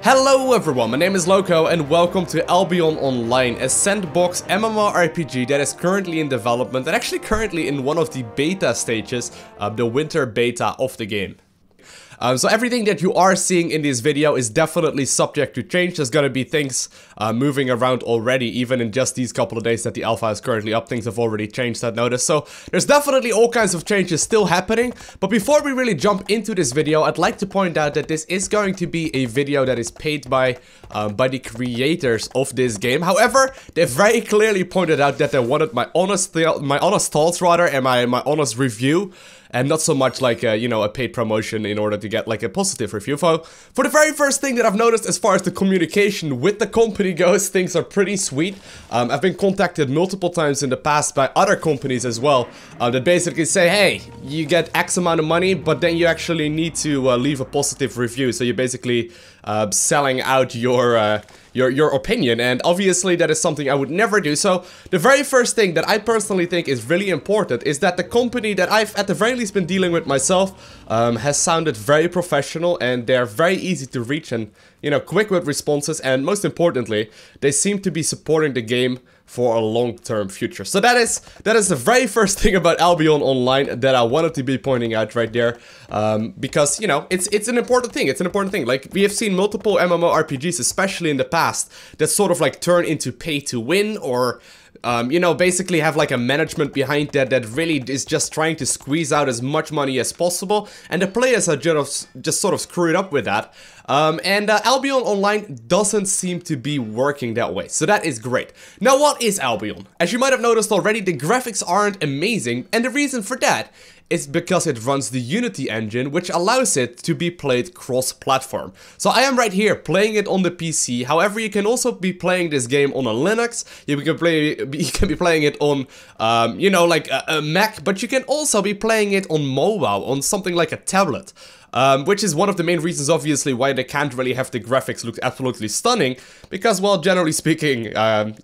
Hello everyone, my name is Lowko and welcome to Albion Online, a sandbox MMORPG that is currently in development and actually currently in one of the beta stages, the winter beta of the game. So everything that you are seeing in this video is definitely subject to change. There's gonna be things moving around already, even in just these couple of days that the alpha is currently up. Things have already changed, I've noticed. So there's definitely all kinds of changes still happening. But before we really jump into this video, I'd like to point out that this is going to be a video that is paid by the creators of this game. However, they very clearly pointed out that they wanted my honest thoughts rather, and my honest review. And not so much like, you know, a paid promotion in order to get like a positive review. For the very first thing that I've noticed as far as the communication with the company goes, things are pretty sweet. I've been contacted multiple times in the past by other companies as well, that basically say, hey, you get X amount of money, but then you actually need to leave a positive review. So you're basically selling out your opinion, and obviously that is something I would never do. So the very first thing that I personally think is really important is that the company that I've at the very least been dealing with myself has sounded very professional, and they're very easy to reach and, you know, quick with responses, and most importantly, they seem to be supporting the game for a long-term future. So that is the very first thing about Albion Online that I wanted to be pointing out right there, because, you know, it's an important thing. It's an important thing. Like, we have seen multiple MMORPGs, especially in the past, that sort of like turn into pay to win, or you know, basically have like a management behind that really is just trying to squeeze out as much money as possible, and the players are just sort of screwed up with that. Albion Online doesn't seem to be working that way, so that is great. Now, what is Albion? As you might have noticed already, the graphics aren't amazing, and the reason for that is because it runs the Unity engine, which allows it to be played cross-platform. So I am right here playing it on the PC. However, you can also be playing this game on a Linux. You can be playing it on, you know, like a Mac, but you can also be playing it on mobile, on something like a tablet. Which is one of the main reasons, obviously, why they can't really have the graphics look absolutely stunning, because, well, generally speaking,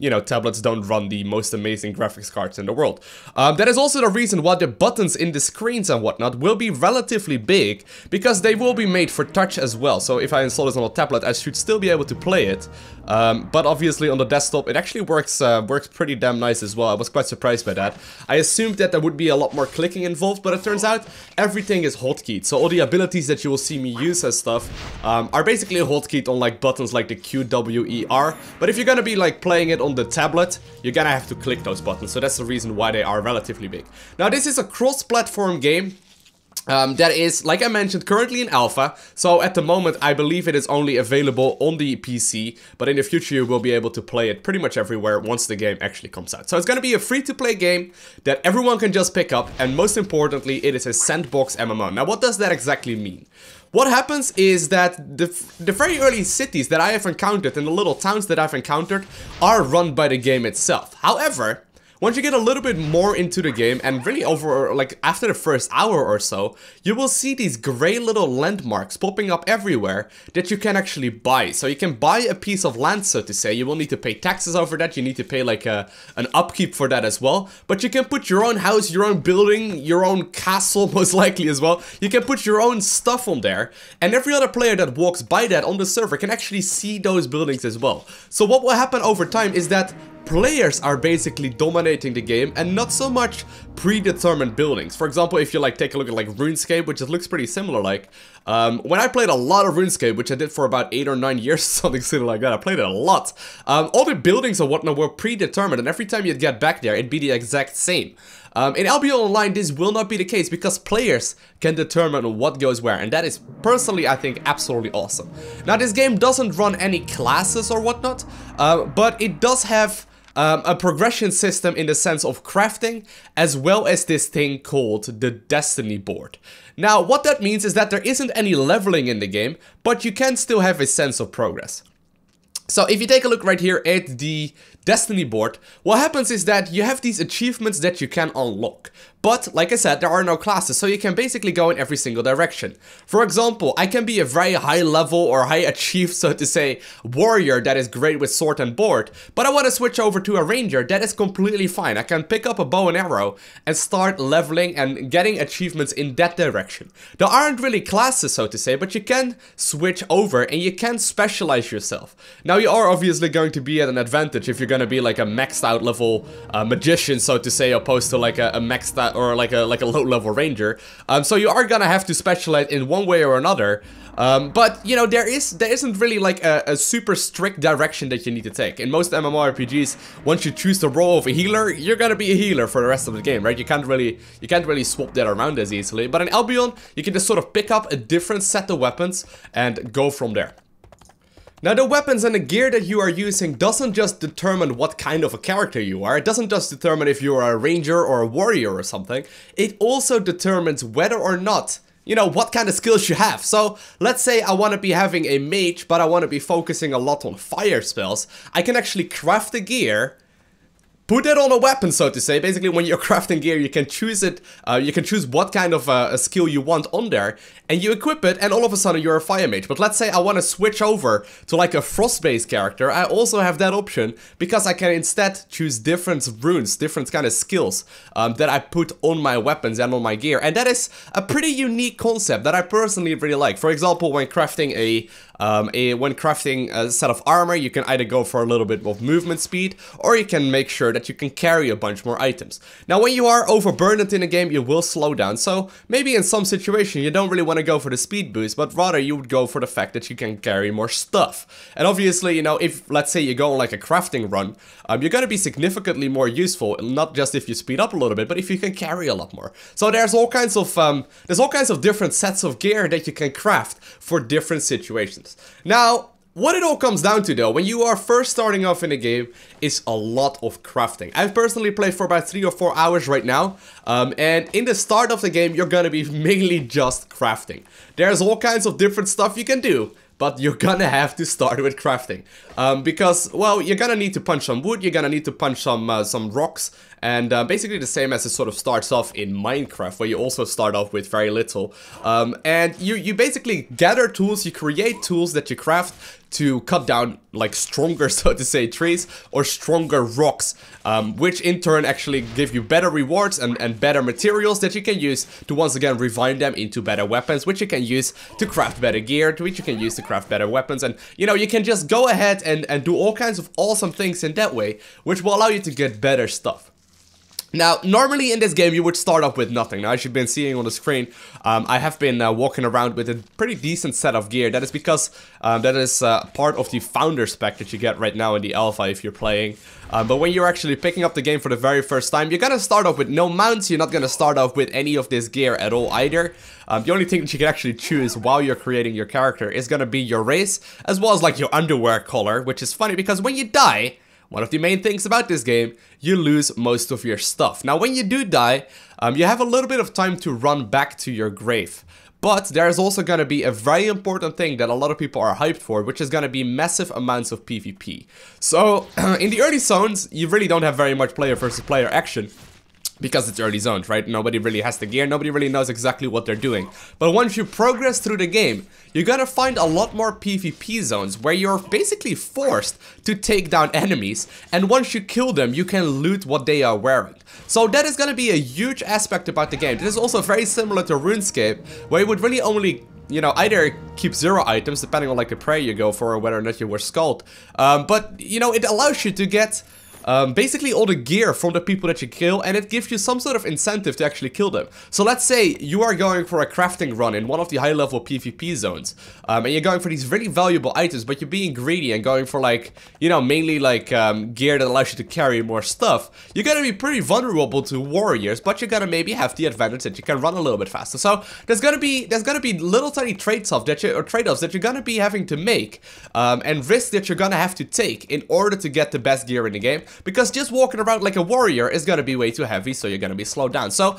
you know, tablets don't run the most amazing graphics cards in the world. That is also the reason why the buttons in the screens and whatnot will be relatively big, because they will be made for touch as well. So if I install this on a tablet, I should still be able to play it. But obviously on the desktop, it actually works pretty damn nice as well. I was quite surprised by that. I assumed that there would be a lot more clicking involved, but it turns out everything is hotkeyed. So all the abilities that you will see me use as stuff are basically hotkeyed on like buttons like the Q, W, E, R. But if you're gonna be like playing it on the tablet, you're gonna have to click those buttons. So that's the reason why they are relatively big. Now, this is a cross-platform game. That is, like I mentioned, currently in alpha. So at the moment, I believe it is only available on the PC, but in the future you will be able to play it pretty much everywhere once the game actually comes out. So it's going to be a free-to-play game that everyone can just pick up, and most importantly, it is a sandbox MMO. Now, what does that exactly mean? What happens is that the very early cities that I have encountered and the little towns that I've encountered are run by the game itself. However, once you get a little bit more into the game, and really over, like, after the first hour or so, you will see these gray little landmarks popping up everywhere that you can actually buy. So you can buy a piece of land, so to say. You will need to pay taxes over that. You need to pay like an upkeep for that as well. But you can put your own house, your own building, your own castle, most likely as well. You can put your own stuff on there. And every other player that walks by that on the server can actually see those buildings as well. So what will happen over time is that players are basically dominating the game, and not so much predetermined buildings. For example, if you like take a look at like RuneScape, which it looks pretty similar like, when I played a lot of RuneScape, which I did for about 8 or 9 years, something similar like that, I played it a lot, all the buildings and whatnot were predetermined, and every time you'd get back there, it'd be the exact same. In Albion Online, this will not be the case, because players can determine what goes where, and that is, personally, I think, absolutely awesome. Now, this game doesn't run any classes or whatnot, but it does have a progression system in the sense of crafting, as well as this thing called the Destiny board. Now, what that means is that there isn't any leveling in the game, but you can still have a sense of progress. So if you take a look right here at the Destiny board, what happens is that you have these achievements that you can unlock. But, like I said, there are no classes, so you can basically go in every single direction. For example, I can be a very high level or high achieved, so to say, warrior that is great with sword and board, but I want to switch over to a ranger. That is completely fine. I can pick up a bow and arrow and start leveling and getting achievements in that direction. There aren't really classes, so to say, but you can switch over and you can specialize yourself. Now, you are obviously going to be at an advantage if you're going to be like a maxed out level magician, so to say, opposed to like a maxed out or like a low level ranger. So you are gonna have to specialize in one way or another. But you know, there isn't really like a super strict direction that you need to take. In most MMORPGs, once you choose the role of a healer, you're gonna be a healer for the rest of the game, right? You can't really swap that around as easily. But in Albion, you can just sort of pick up a different set of weapons and go from there. Now, the weapons and the gear that you are using doesn't just determine what kind of a character you are. It doesn't just determine if you are a ranger or a warrior or something. It also determines whether or not, you know, what kind of skills you have. So, let's say I want to be having a mage, but I want to be focusing a lot on fire spells. I can actually craft the gear, put it on a weapon, so to say. Basically, when you're crafting gear, you can choose it. You can choose what kind of a skill you want on there, and you equip it, and all of a sudden you're a fire mage. But let's say I want to switch over to like a frost-based character. I also have that option because I can instead choose different runes, different kind of skills that I put on my weapons and on my gear, and that is a pretty unique concept that I personally really like. For example, when crafting a set of armor, you can either go for a little bit of movement speed, or you can make sure that you can carry a bunch more items. Now, when you are overburdened in a game, you will slow down, so maybe in some situation you don't really want to go for the speed boost, but rather you would go for the fact that you can carry more stuff. And obviously, you know, if let's say you go on like a crafting run, you're gonna be significantly more useful, not just if you speed up a little bit, but if you can carry a lot more. So there's all kinds of different sets of gear that you can craft for different situations. Now, what it all comes down to though, when you are first starting off in a game, is a lot of crafting. I've personally played for about 3 or 4 hours right now, and in the start of the game, you're gonna be mainly just crafting. There's all kinds of different stuff you can do, but you're gonna have to start with crafting. Because, well, you're gonna need to punch some wood, you're gonna need to punch some rocks, and basically the same as it sort of starts off in Minecraft, where you also start off with very little. And you basically gather tools, you create tools that you craft to cut down, like, stronger, so to say, trees or stronger rocks, which in turn actually give you better rewards and better materials that you can use to once again refine them into better weapons, which you can use to craft better gear, which you can use to craft better weapons. And, you know, you can just go ahead and do all kinds of awesome things in that way, which will allow you to get better stuff. Now, normally in this game you would start off with nothing. Now, as you've been seeing on the screen, I have been walking around with a pretty decent set of gear. That is because that is part of the founder spec that you get right now in the alpha if you're playing. But when you're actually picking up the game for the very first time, you're gonna start off with no mounts. You're not gonna start off with any of this gear at all either. The only thing that you can actually choose while you're creating your character is gonna be your race, as well as like your underwear color, which is funny because when you die, one of the main things about this game, you lose most of your stuff. Now, when you do die, you have a little bit of time to run back to your grave. But there's also going to be a very important thing that a lot of people are hyped for, which is going to be massive amounts of PvP. So, in the early zones, you really don't have very much player versus player action, because it's early zones, right? Nobody really has the gear, nobody really knows exactly what they're doing. But once you progress through the game, you're gonna find a lot more PvP zones where you're basically forced to take down enemies, and once you kill them, you can loot what they are wearing. So that is gonna be a huge aspect about the game. This is also very similar to RuneScape, where you would really only, you know, either keep 0 items, depending on like the prayer you go for or whether or not you were skulled. But, you know, it allows you to get basically all the gear from the people that you kill, and it gives you some sort of incentive to actually kill them. So let's say you are going for a crafting run in one of the high level PvP zones, and you're going for these really valuable items, but you're being greedy and going for like, you know, mainly like gear that allows you to carry more stuff. You're gonna be pretty vulnerable to warriors, but you're gonna maybe have the advantage that you can run a little bit faster. So there's gonna be little tiny trade-offs that you're gonna be having to make, and risks that you're gonna have to take in order to get the best gear in the game. Because just walking around like a warrior is gonna be way too heavy, so you're gonna be slowed down. So,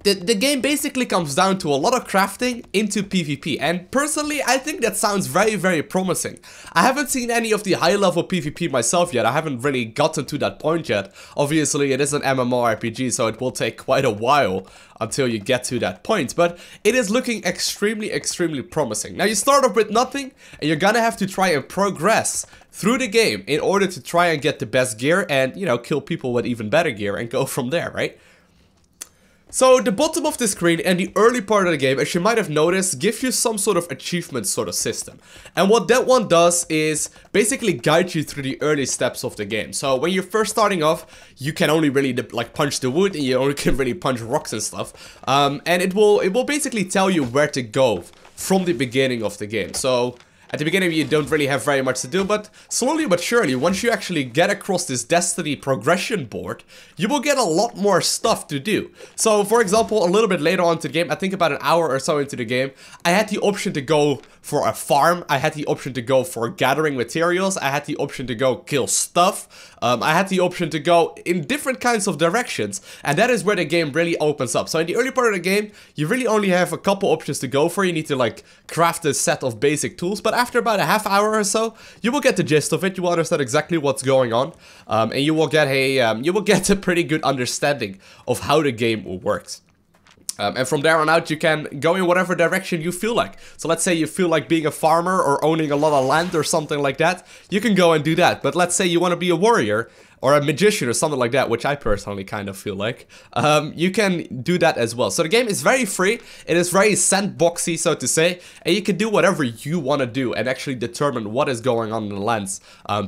The game basically comes down to a lot of crafting into PvP, and personally I think that sounds very promising. I haven't seen any of the high level PvP myself yet. I haven't really gotten to that point yet. Obviously it is an MMORPG, so it will take quite a while until you get to that point, but it is looking extremely promising. Now you start off with nothing, and you're gonna have to try and progress through the game in order to try and get the best gear and, you know, kill people with even better gear and go from there, right? So the bottom of the screen and the early part of the game, as you might have noticed, gives you some sort of achievement sort of system. And what that one does is basically guide you through the early steps of the game. So when you're first starting off, you can only really like punch the wood, and you only can really punch rocks and stuff. And it will basically tell you where to go from the beginning of the game. So at the beginning you don't really have very much to do, but slowly but surely, once you actually get across this Destiny progression board, you will get a lot more stuff to do. So for example, a little bit later on to the game, I think about an hour or so into the game, I had the option to go for a farm, I had the option to go for gathering materials, I had the option to go kill stuff, I had the option to go in different kinds of directions, and that is where the game really opens up. So in the early part of the game, you really only have a couple options to go for. You need to like craft a set of basic tools, but after about a half hour or so, you will get the gist of it, you will understand exactly what's going on, and you will get a pretty good understanding of how the game works. And from there on out, you can go in whatever direction you feel like. So let's say you feel like being a farmer or owning a lot of land or something like that, you can go and do that. But let's say you want to be a warrior or a magician or something like that, which I personally kind of feel like, you can do that as well. So the game is very free, it is very sandboxy, so to say, and you can do whatever you want to do and actually determine what is going on in the lands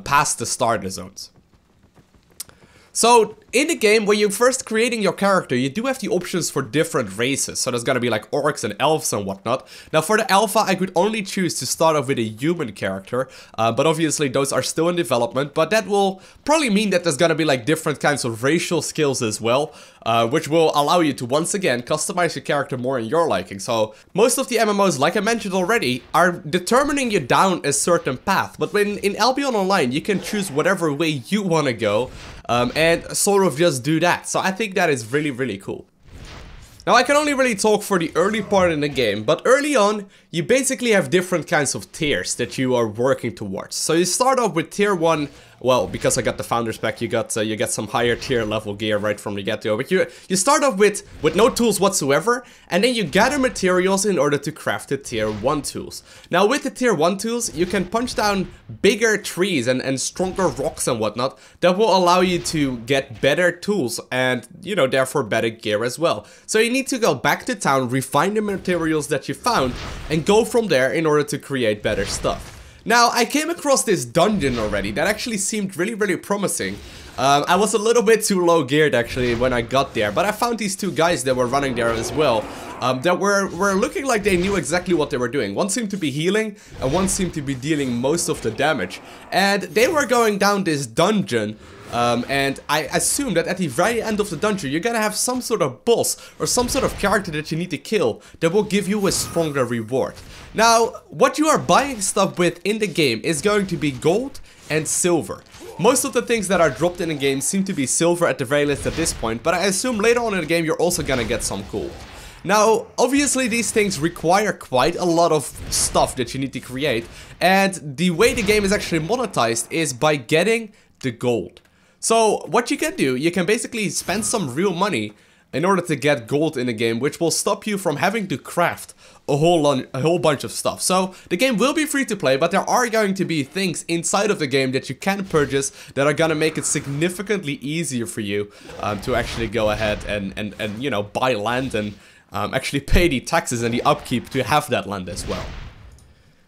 past the starter zones. So, in the game, when you're first creating your character, you do have the options for different races. So there's gonna be like orcs and elves and whatnot. Now for the alpha, I could only choose to start off with a human character. But obviously those are still in development. But that will probably mean that there's gonna be like different kinds of racial skills as well. Which will allow you to once again customize your character more in your liking. So most of the MMOs, like I mentioned already, are determining you down a certain path. But when in Albion Online, you can choose whatever way you want to go. And sort of just do that. So I think that is really cool. Now I can only really talk for the early part in the game, but early on you basically have different kinds of tiers that you are working towards. So you start off with tier 1, well, because I got the founder's pack, you get some higher tier level gear right from the get-go, but you start off with no tools whatsoever, and then you gather materials in order to craft the tier 1 tools. Now with the tier 1 tools, you can punch down bigger trees and stronger rocks and whatnot that will allow you to get better tools and, you know, therefore better gear as well. So you need to go back to town, refine the materials that you found, and go from there in order to create better stuff. Now, I came across this dungeon already that actually seemed really promising. I was a little bit too low geared actually when I got there, but I found these two guys that were running there as well, that were looking like they knew exactly what they were doing. One seemed to be healing, and one seemed to be dealing most of the damage. And they were going down this dungeon, and I assume that at the very end of the dungeon, you're gonna have some sort of boss or some sort of character that you need to kill that will give you a stronger reward. Now, what you are buying stuff with in the game is going to be gold and silver. Most of the things that are dropped in the game seem to be silver at the very least at this point, but I assume later on in the game you're also gonna get some gold. Now, obviously these things require quite a lot of stuff that you need to create, and the way the game is actually monetized is by getting the gold. So what you can do, you can basically spend some real money in order to get gold in the game, which will stop you from having to craft a whole bunch of stuff. So the game will be free to play, but there are going to be things inside of the game that you can purchase that are gonna make it significantly easier for you to actually go ahead and you know, buy land and actually pay the taxes and the upkeep to have that land as well.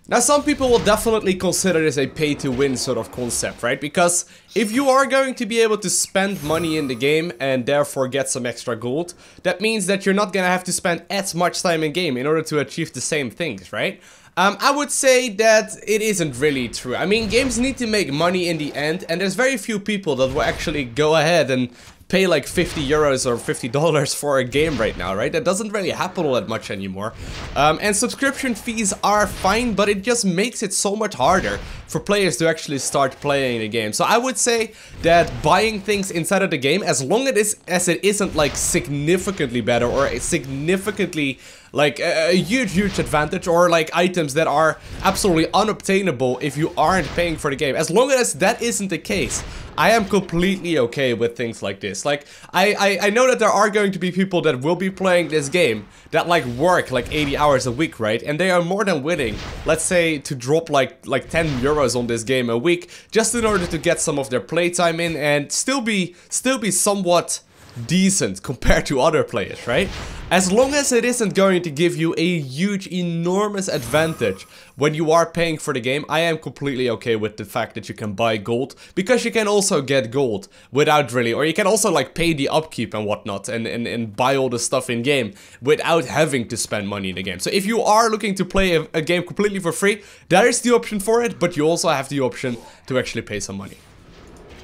Now, some people will definitely consider this a pay-to-win sort of concept, right? Because if you are going to be able to spend money in the game and therefore get some extra gold, that means that you're not gonna have to spend as much time in game in order to achieve the same things, right? I would say that it isn't really true. I mean, games need to make money in the end, and there's very few people that will actually go ahead and pay like 50 euros or $50 for a game right now, right? That doesn't really happen all that much anymore. And subscription fees are fine, but it just makes it so much harder for players to actually start playing the game. So I would say that buying things inside of the game, as long as it isn't like significantly better or significantly like a huge advantage, or like items that are absolutely unobtainable if you aren't paying for the game, as long as that isn't the case, I am completely okay with things like this. Like, I know that there are going to be people that will be playing this game that like work like 80 hours a week, right? And they are more than willing, let's say, to drop like 10 euros on this game a week just in order to get some of their playtime in and still be somewhat decent compared to other players, right? As long as it isn't going to give you a huge, enormous advantage when you are paying for the game, I am completely okay with the fact that you can buy gold, because you can also get gold without really, or you can also like pay the upkeep and whatnot and buy all the stuff in game without having to spend money in the game. So if you are looking to play a game completely for free, there is the option for it, but you also have the option to actually pay some money.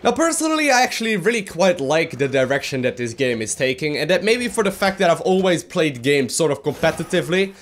Now personally, I actually really quite like the direction that this game is taking, and that maybe for the fact that I've always played games sort of competitively,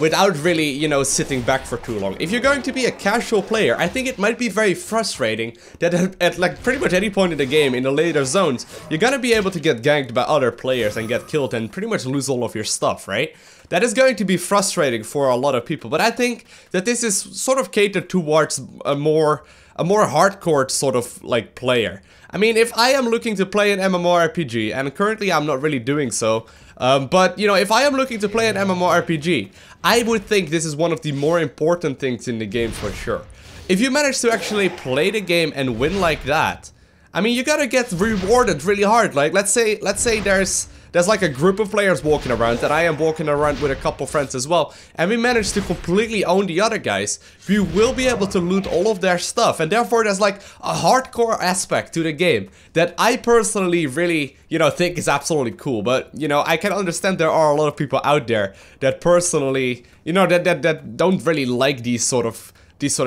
without really, you know, sitting back for too long. If you're going to be a casual player, I think it might be very frustrating that at like pretty much any point in the game, in the later zones, you're gonna be able to get ganked by other players and get killed and pretty much lose all of your stuff, right? That is going to be frustrating for a lot of people, but I think that this is sort of catered towards a more hardcore sort of like player. I mean, if I am looking to play an MMORPG, and currently I'm not really doing so, but you know, if I am looking to play an MMORPG, I would think this is one of the more important things in the game for sure. If you manage to actually play the game and win like that, I mean, you gotta get rewarded really hard. Like, let's say there's like a group of players walking around, and I am walking around with a couple friends as well, and we manage to completely own the other guys, we will be able to loot all of their stuff, and therefore there's like a hardcore aspect to the game that I personally really, you know, think is absolutely cool. But, you know, I can understand there are a lot of people out there that personally, you know, that don't really like these sort of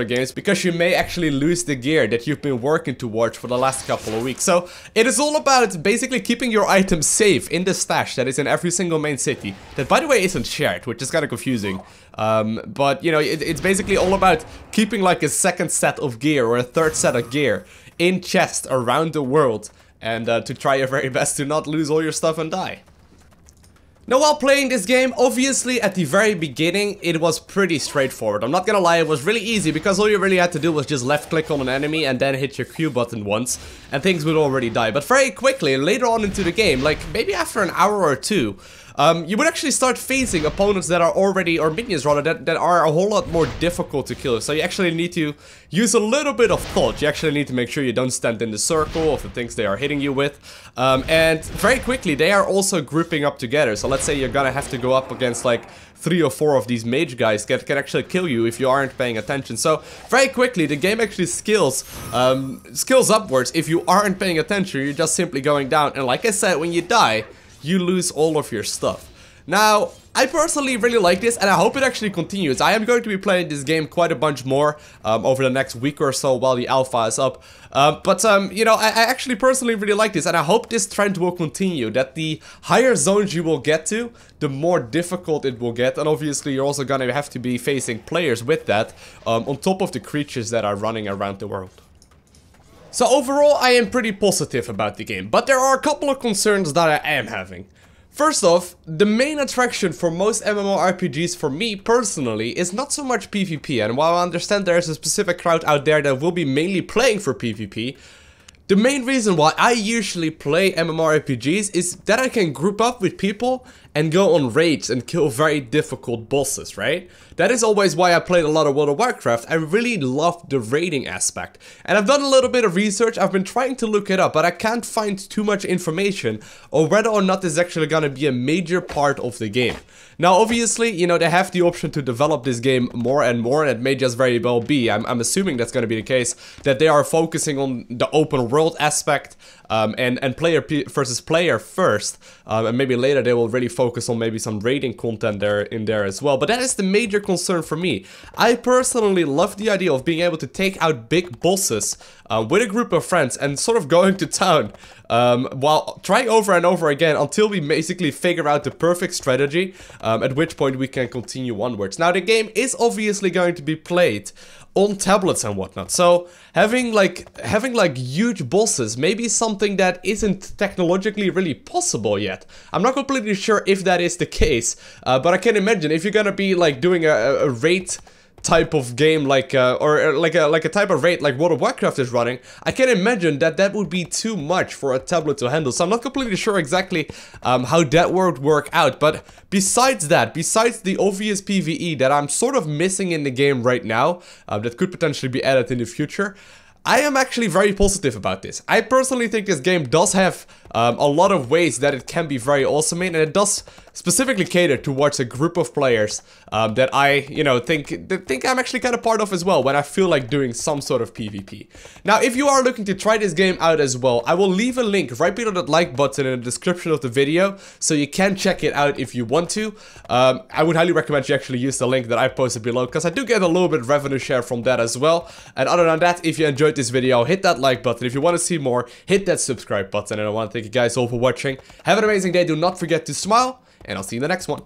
games, because you may actually lose the gear that you've been working towards for the last couple of weeks. So it is all about basically keeping your items safe in the stash that is in every single main city, that by the way isn't shared, which is kind of confusing. But you know, it's basically all about keeping like a second set of gear or a third set of gear in chests around the world, and to try your very best to not lose all your stuff and die. Now, while playing this game, obviously at the very beginning it was pretty straightforward. I'm not gonna lie, it was really easy, because all you really had to do was just left click on an enemy and then hit your Q button once, and things would already die. But very quickly, later on into the game, like maybe after an hour or two, you would actually start facing opponents that are already, or minions rather, that are a whole lot more difficult to kill. So you actually need to use a little bit of thought. You actually need to make sure you don't stand in the circle of the things they are hitting you with. And very quickly, they are also grouping up together. So let's say you're gonna have to go up against like 3 or 4 of these mage guys that can actually kill you if you aren't paying attention. So very quickly, the game actually skills upwards. If you aren't paying attention, you're just simply going down. And like I said, when you die, you lose all of your stuff. Now, I personally really like this, and I hope it actually continues. I am going to be playing this game quite a bunch more over the next week or so while the alpha is up. You know, I actually personally really like this, and I hope this trend will continue, that the higher zones you will get to, the more difficult it will get, and obviously you're also gonna have to be facing players with that, on top of the creatures that are running around the world. So overall, I am pretty positive about the game, but there are a couple of concerns that I am having. First off, the main attraction for most MMORPGs for me personally is not so much PvP, and while I understand there is a specific crowd out there that will be mainly playing for PvP, the main reason why I usually play MMORPGs is that I can group up with people and go on raids and kill very difficult bosses, right? That is always why I played a lot of World of Warcraft. I really love the raiding aspect. And I've done a little bit of research, I've been trying to look it up, but I can't find too much information on whether or not this is actually gonna be a major part of the game. Now obviously, you know, they have the option to develop this game more and more, and it may just very well be, I'm assuming that's gonna be the case, that they are focusing on the open world aspect, and player versus player first, and maybe later they will really focus on maybe some raiding content in there as well. But that is the major concern for me. I personally love the idea of being able to take out big bosses with a group of friends and sort of going to town while trying over and over again until we basically figure out the perfect strategy, at which point we can continue onwards. Now, the game is obviously going to be played on tablets and whatnot, so having like huge bosses may be something that isn't technologically really possible yet. I'm not completely sure if that is the case, but I can imagine if you're gonna be like doing a raid type of game like a type of raid like World of Warcraft is running, I can imagine that that would be too much for a tablet to handle. So I'm not completely sure exactly how that would work out. But besides that, besides the obvious PvE that I'm sort of missing in the game right now, that could potentially be added in the future, I am actually very positive about this. I personally think this game does have a lot of ways that it can be very awesome in, and it does specifically cater towards a group of players that I, you know, think I'm actually kind of part of as well when I feel like doing some sort of PvP. Now, if you are looking to try this game out as well, I will leave a link right below that like button in the description of the video, so you can check it out if you want to. I would highly recommend you actually use the link that I posted below, because I do get a little bit of revenue share from that as well. And other than that, if you enjoyed this video, hit that like button. If you want to see more, hit that subscribe button. And I want to thank you guys all for watching. Have an amazing day. Do not forget to smile, and I'll see you in the next one.